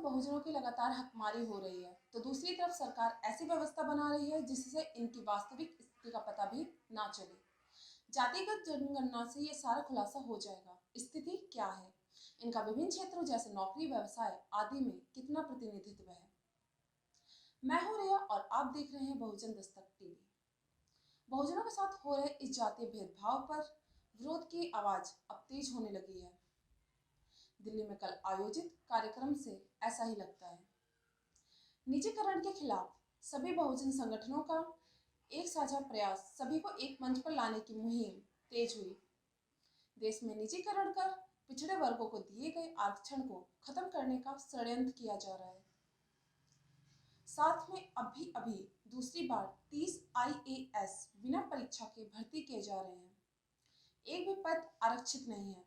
बहुजनों की लगातार हकमारी हो रही है, तो दूसरी तरफ सरकार ऐसी व्यवस्था बना रही है जिससे इनकी वास्तविक स्थिति का पता भी ना चले। जातिगत जनगणना से ये सारा खुलासा हो जाएगा। स्थिति क्या है, इनका विभिन्न क्षेत्रों जैसे नौकरी, व्यवसाय आदि में कितना प्रतिनिधित्व है। मैं हूं रिया और आप देख रहे हैं बहुजन दस्तक टीवी। बहुजनों के साथ हो रहे इस जातीय भेदभाव पर विरोध की आवाज अब तेज होने लगी है। दिल्ली में कल आयोजित कार्यक्रम से ऐसा ही लगता है। निजीकरण के खिलाफ सभी बहुजन संगठनों का एक साझा प्रयास सभी को एक मंच पर लाने की मुहिम तेज हुई। देश में निजीकरण कर पिछड़े वर्गों को दिए गए आरक्षण को खत्म करने का षड्यंत्र किया जा रहा है। साथ में अभी दूसरी बार 30 IAS बिना परीक्षा के भर्ती किए जा रहे हैं। एक भी पद आरक्षित नहीं है।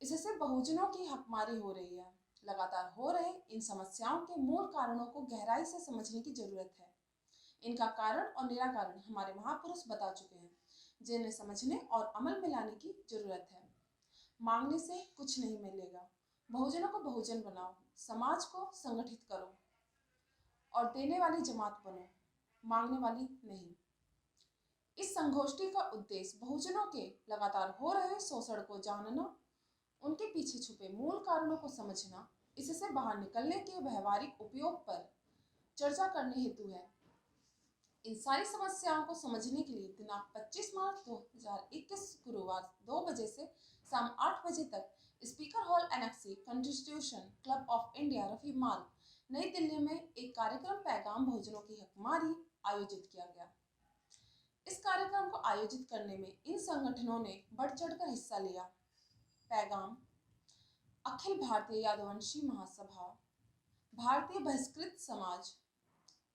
इससे बहुजनों की हकमारी हो रही है। लगातार हो रहे इन समस्याओं के मूल कारणों को गहराई से समझने की जरूरत है। इनका कारण और निराकरण हमारे महापुरुष बता चुके हैं, जिन्हें समझने और अमल में लाने की जरूरत है। मांगने से कुछ नहीं मिलेगा। बहुजनों को बहुजन बनाओ, समाज को संगठित करो और देने वाली जमात बनो, मांगने वाली नहीं। इस संगोष्ठी का उद्देश्य बहुजनों के लगातार हो रहे शोषण को जानना, उनके पीछे छुपे मूल कारणों को समझना, इससे बाहर निकलने के व्यवहारिक उपयोग पर चर्चा करने हेतु है। इन सारी समस्याओं को समझने के लिए दिनांक 25 मार्च 2021 गुरुवार 2 बजे से शाम 8 बजे तक speaker hall annexe constitution club of India Rafi मार्ग, नई दिल्ली में एक कार्यक्रम पैगाम बहुजनों की हकमारी आयोजित किया गया। इस कार्यक्रम को आयोजित करने में इन संगठनों ने बढ़ चढ़कर हिस्सा लिया। पैगाम अखिल भारतीय यादवंशी महासभा, भारतीय बहिष्कृत समाज,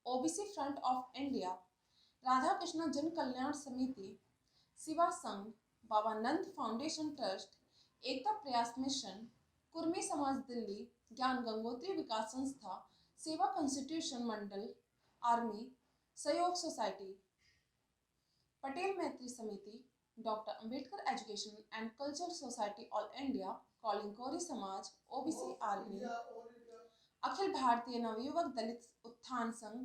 OBC front of India, Radha Krishna जन कल्याण समिति, शिवा संघ, बाबा नंद फाउंडेशन ट्रस्ट, एकता प्रयास मिशन, कुर्मी समाज दिल्ली, ज्ञान गंगोत्री विकास संस्था, सेवा कॉन्स्टिट्यूशन मंडल, आर्मी, सहयोग सोसाइटी, पटेल मैत्री समिति, doctor Ambedkar education and culture society all India, कॉलिंग कोरी समाज, ओबीसी आर्मी, अखिल भारतीय नवयुवक दलित उत्थान संघ,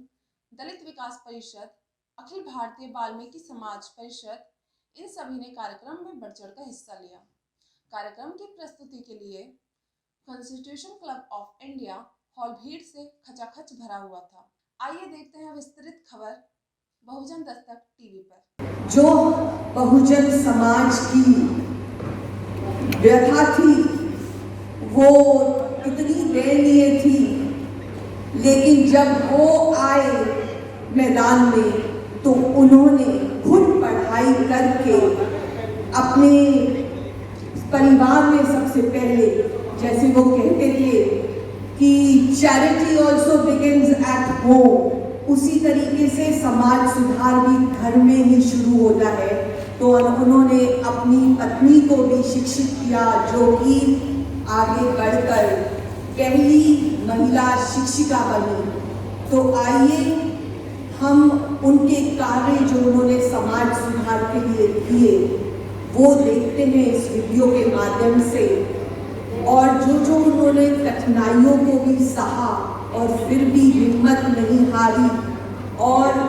दलित विकास परिषद, अखिल भारतीय वाल्मीकि समाज परिषद, इन सभी ने कार्यक्रम में बढ़ चढ़कर हिस्सा लिया। कार्यक्रम की प्रस्तुति के लिए constitution club of India hall भीड़ से खचाखच भरा हुआ था। आइए देखते हैं विस्तृत खबर बहुजन दस्तक टीवी पर। जो बहुजन समाज की व्यथा थी वो इतनी दयनीय थी, लेकिन जब वो आए मैदान में तो उन्होंने खुद पढ़ाई करके अपने परिवार में सबसे पहले, जैसे वो कहते थे कि charity also begins at home, उसी तरीके से समाज सुधार भी घर में ही शुरू होता है। तो उन्होंने अपनी पत्नी को भी शिक्षित किया, जो कि आगे बढ़कर पहली महिला शिक्षिका बनी। तो आइए हम उनके कार्य जो उन्होंने समाज सुधार के लिए किए वो देखते हैं इस वीडियो के माध्यम से, और जो उन्होंने कठिनाइयों को भी सहा और फिर भी हिम्मत नहीं हारी और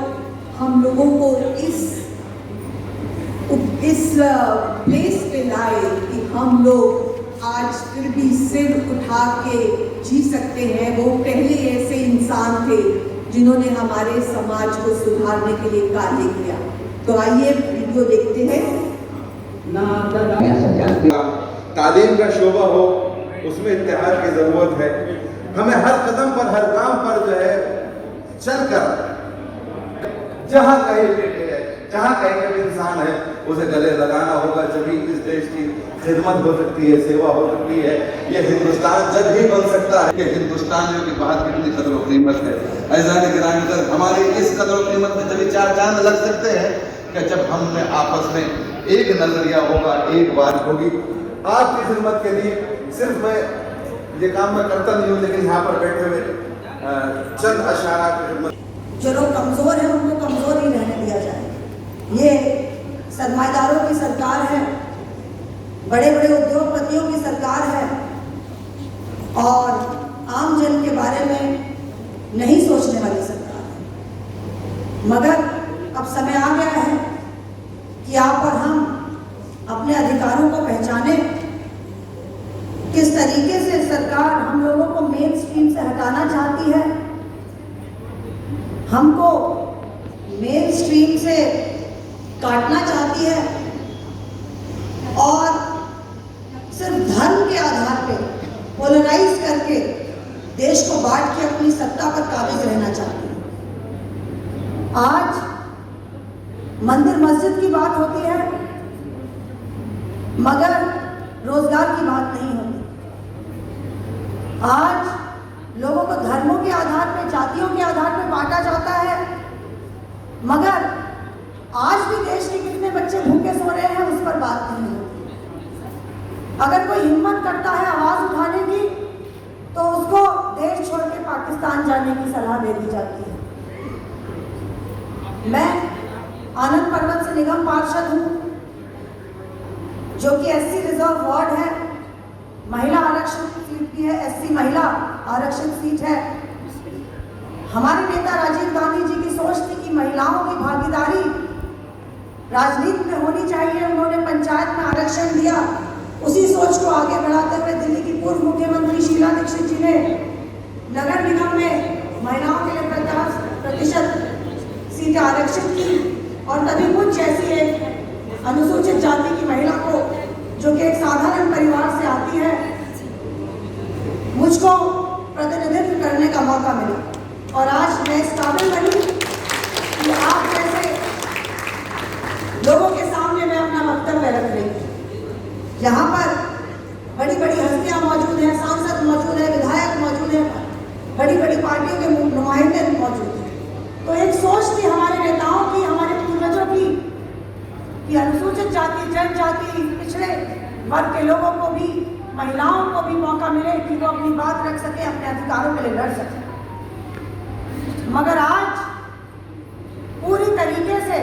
हम लोगों को इस प्लेस पे लाए कि हम लोग आज फिर भी सिर उठा के जी सकते हैं। वो पहले ऐसे इंसान थे जिन्होंने हमारे समाज को सुधारने के लिए कार्य किया। तो आइए वीडियो देखते हैं। तालीम का शोबा हो, उसमें इत्तेहाद की जरूरत है। हमें हर कदम पर, हर काम पर जो है चलकर, जहाँ कहीं बेटे है, जहाँ कहीं भी इंसान है, उसे गले लगाना होगा। जब इस देश की खिदमत हो सकती है, सेवा हो सकती है। ये हिंदुस्तान जब ही बन सकता है कि हिंदुस्तान जो की बात कितनी कदर व कीमत है। ऐसा नहीं, हमारी इस कदर व कीमत में जब चार चांद लग सकते हैं कि जब हम में आपस में एक नजरिया होगा, एक बात होगी। आपकी खिदमत के लिए सिर्फ मैं ये काम मैं करता नहीं हूँ, लेकिन यहाँ पर बैठे हुए चंद अशारा की खिदमत। जो लोग कमजोर हैं उनको कमजोर ही रहने दिया जाए। ये सरमाएदारों की सरकार है, बड़े बड़े उद्योगपतियों की सरकार है, और आम जन के बारे में नहीं सोचने वाली सरकार है। मगर अब समय आ गया है कि आप और हम अपने अधिकारों को पहचाने। किस तरीके से सरकार हम लोगों को मेन स्ट्रीम से हटाना चाहती है, हमको मेन स्ट्रीम से काटना चाहती है और सिर्फ धर्म के आधार पे पोलराइज करके देश को बांट के अपनी सत्ता पर काबिज रहना चाहती है। आज मंदिर मस्जिद की बात होती है मगर रोजगार की बात नहीं होती। आज लोगों को धर्मों के आधार पे, जातियों के आधार पे बांटा जाता है मगर आज भी देश के कितने बच्चे भूखे सो रहे हैं उस पर बात नहीं होती। अगर कोई हिम्मत करता है आवाज उठाने की तो उसको देश छोड़ के पाकिस्तान जाने की सलाह दे दी जाती है। मैं आनंद पर्वत से निगम पार्षद हूं जो कि एससी रिजर्व वार्ड है, महिला आरक्षित सीट भी है, एससी महिला आरक्षित सीट है। हमारे नेता राजीव गांधी जी की सोच थी कि महिलाओं की भागीदारी राजनीति में होनी चाहिए। उन्होंने पंचायत में आरक्षण दिया। उसी सोच को आगे बढ़ाते हुए दिल्ली की पूर्व मुख्यमंत्री शीला दीक्षित जी ने नगर निगम में महिलाओं के लिए 50% सीटें आरक्षित की और तभी मुझ जैसी एक अनुसूचित जाति की महिला को, जो कि एक साधारण परिवार से आती है, मुझको प्रतिनिधित्व करने का मौका मिला और आज मैं इस काबिल बनी कि आप जैसे लोगों के सामने मैं अपना वक्तव्य रख रही हूँ। यहाँ पर बड़ी बड़ी हस्तियाँ मौजूद हैं, सांसद मौजूद हैं, विधायक मौजूद हैं, बड़ी बड़ी पार्टियों के नुमाइंदे मौजूद हैं। तो एक सोच थी हमारे नेताओं की, हमारे पूर्वजों की, कि अनुसूचित जाति, जनजाति, पिछड़े वर्ग के लोगों को भी, महिलाओं को भी मौका मिले कि वो अपनी बात रख सके, अपने अधिकारों के लिए लड़ सके। मगर आज पूरी तरीके से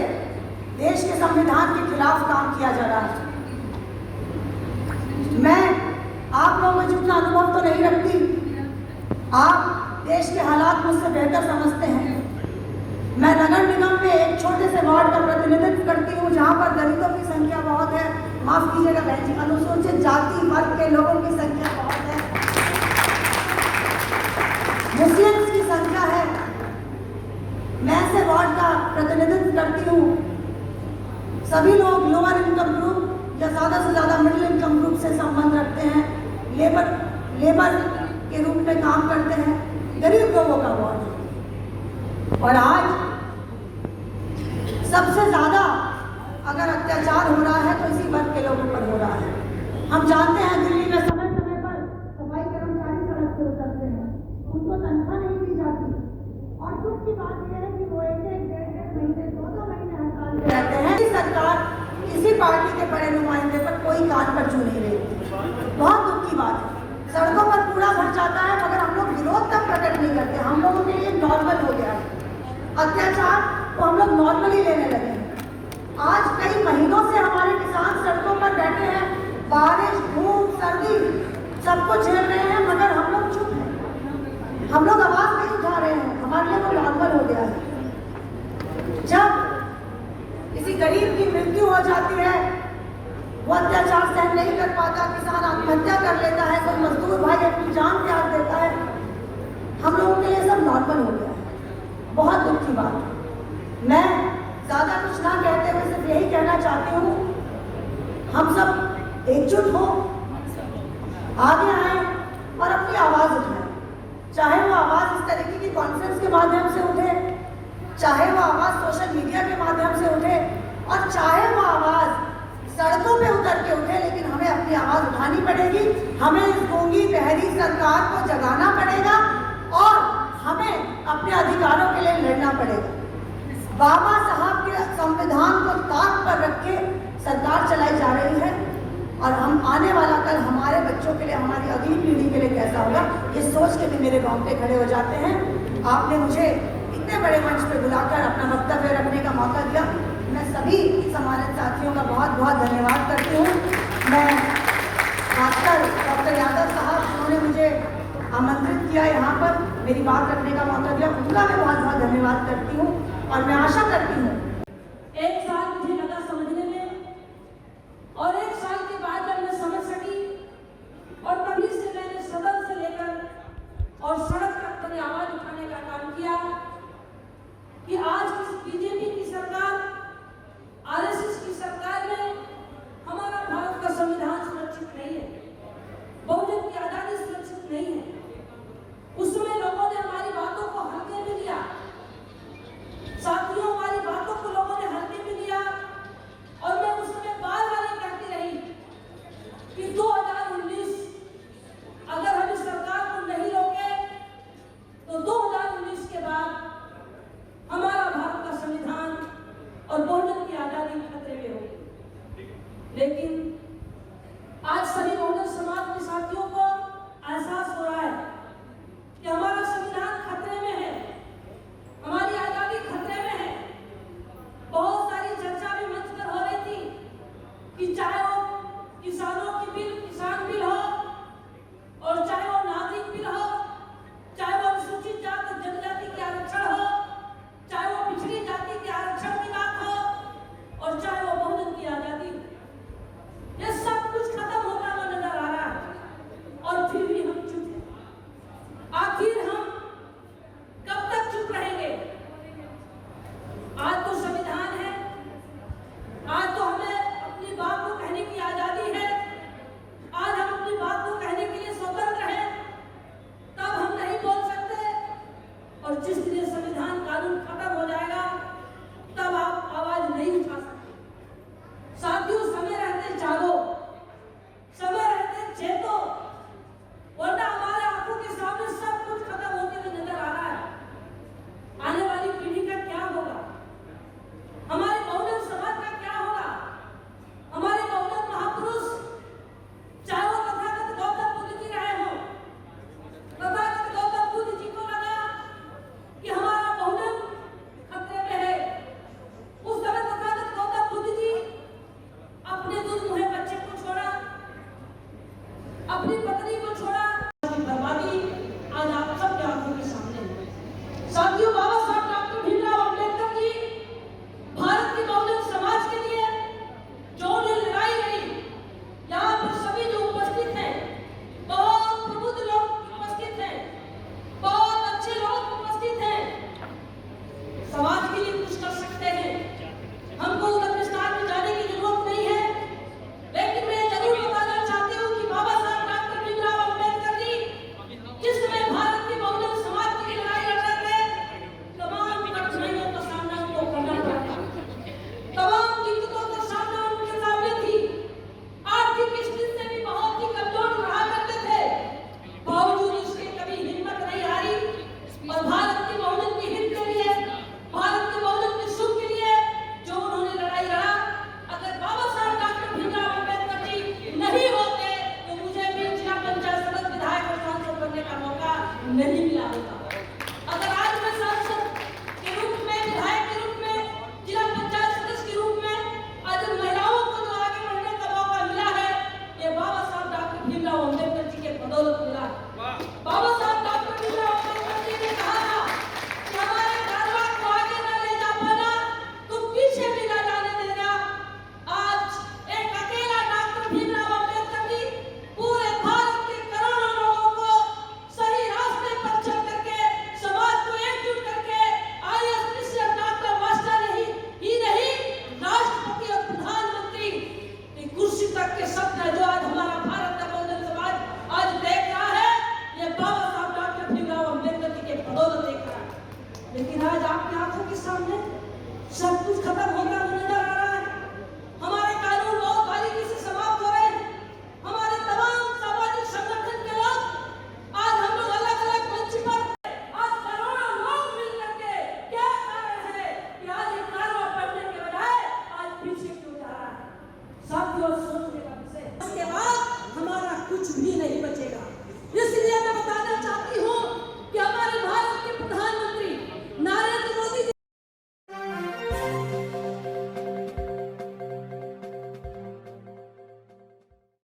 देश के संविधान के खिलाफ काम किया जा रहा है। मैं आप लोगों में जितना अनुभव तो नहीं रखती, आप देश के हालात मुझसे बेहतर समझते हैं। मैं नगर निगम में एक छोटे से वार्ड का प्रतिनिधित्व करती हूँ जहाँ पर दलितों की संख्या बहुत है, माफ कीजिएगा बहन जी, अनुसूचित जाति वर्ग के लोगों की संख्या बहुत है, मुस्लिम्स की संख्या है। मैं ऐसे वार्ड का प्रतिनिधित्व करती हूँ। सभी लोग लोअर इनकम ग्रुप या ज़्यादा से ज़्यादा मिडिल इनकम ग्रुप से संबंध रखते हैं, लेबर के रूप में काम करते हैं, गरीब लोगों का वार्ड। और आज सबसे ज़्यादा अगर अत्याचार हो रहा है तो इसी वर्ग के लोगों पर हो रहा है। हम जानते हैं दिल्ली में समय समय पर सफाई कर्मचारी सड़क पर उतरते हैं, उनको तनख्वाह नहीं दी जाती और दुख की बात यह है कि वो एक डेढ़ महीने, 2 महीने हड़ताल पे रहते हैं। सरकार किसी पार्टी के बड़े नुमाइंदे पर कोई कान पर छू नहीं रही। बहुत दुख की बात है। सड़कों पर कूड़ा भर जाता है मगर हम लोग विरोध तक प्रकट नहीं करते। हम लोगों के लिए नॉर्मल हो गया है अत्याचार, तो हम लोग नॉर्मली लेने लगे हैं। आज कई महीनों से हमारे किसान सड़कों पर बैठे हैं, बारिश, धूप, सर्दी सबको झेल रहे हैं मगर हम लोग चुप हैं, हम लोग आवाज नहीं उठा रहे हैं। हमारे लिए वो नॉर्मल हो गया है। जब किसी गरीब की मृत्यु हो जाती है, वो अत्याचार सहन नहीं कर पाता, किसान आत्महत्या कर लेता है, कोई मजदूर भाई अपनी जान त्याग देता है, हम लोगों के लिए सब नॉर्मल हो गया है। बहुत दुख की बात है। मैं ज़्यादा कुछ ना कहते हुए सिर्फ यही कहना चाहती हूँ, हम सब एकजुट हो, आगे आए और अपनी आवाज़ उठाएं। चाहे वो आवाज़ इस तरीके की कॉन्फ्रेंस के माध्यम से उठे, चाहे वो आवाज़ सोशल मीडिया के माध्यम से उठे और चाहे वो आवाज़ सड़कों पे उतर के उठे, लेकिन हमें अपनी आवाज़ उठानी पड़ेगी। हमें इस गूंगी बहरी सरकार को जगाना पड़ेगा और हमें अपने अधिकारों के लिए लड़ना पड़ेगा। बाबा साहब के संविधान को ताक पर रख के सरकार चलाई जा रही है और हम आने वाला कल हमारे बच्चों के लिए, हमारी अगली पीढ़ी के लिए कैसा होगा, ये सोच के भी मेरे रोंगटे खड़े हो जाते हैं। आपने मुझे इतने बड़े मंच पे बुलाकर अपना वक्तव्य रखने का मौका दिया। मैं सभी सम्मानित साथियों का बहुत बहुत धन्यवाद करती हूँ। मैं खासकर डॉक्टर यादव साहब, उन्होंने मुझे आमंत्रित किया। किया यहाँ पर मेरी बात रखने का मौका दिया, उनका मैं बहुत बहुत धन्यवाद करती हूँ। और मैं आशा करती हूँ 1 साल मुझे लगा समझने में, और 1 साल के बाद जब मैं समझ सकी और तभी से मैंने सदन से लेकर और सड़क तक अपनी आवाज उठाने का काम किया कि आज बीजेपी की सरकार, आरएसएस की सरकार में हमारा भारत का संविधान सुरक्षित नहीं है, बहुजन की आजादी सुरक्षित नहीं है। उस समय लोगों ने हमारी बातों को हल्के में लिया, साथियों हमारी बातों को लोगों ने हल्के में लिया, और मैं उस समय बार बार ये कहती रही कि 2019 अगर हम इस सरकार को नहीं रोके तो 2019 के बाद हमारा भारत का संविधान और बहुजन की आजादी खतरे में होगी। लेकिन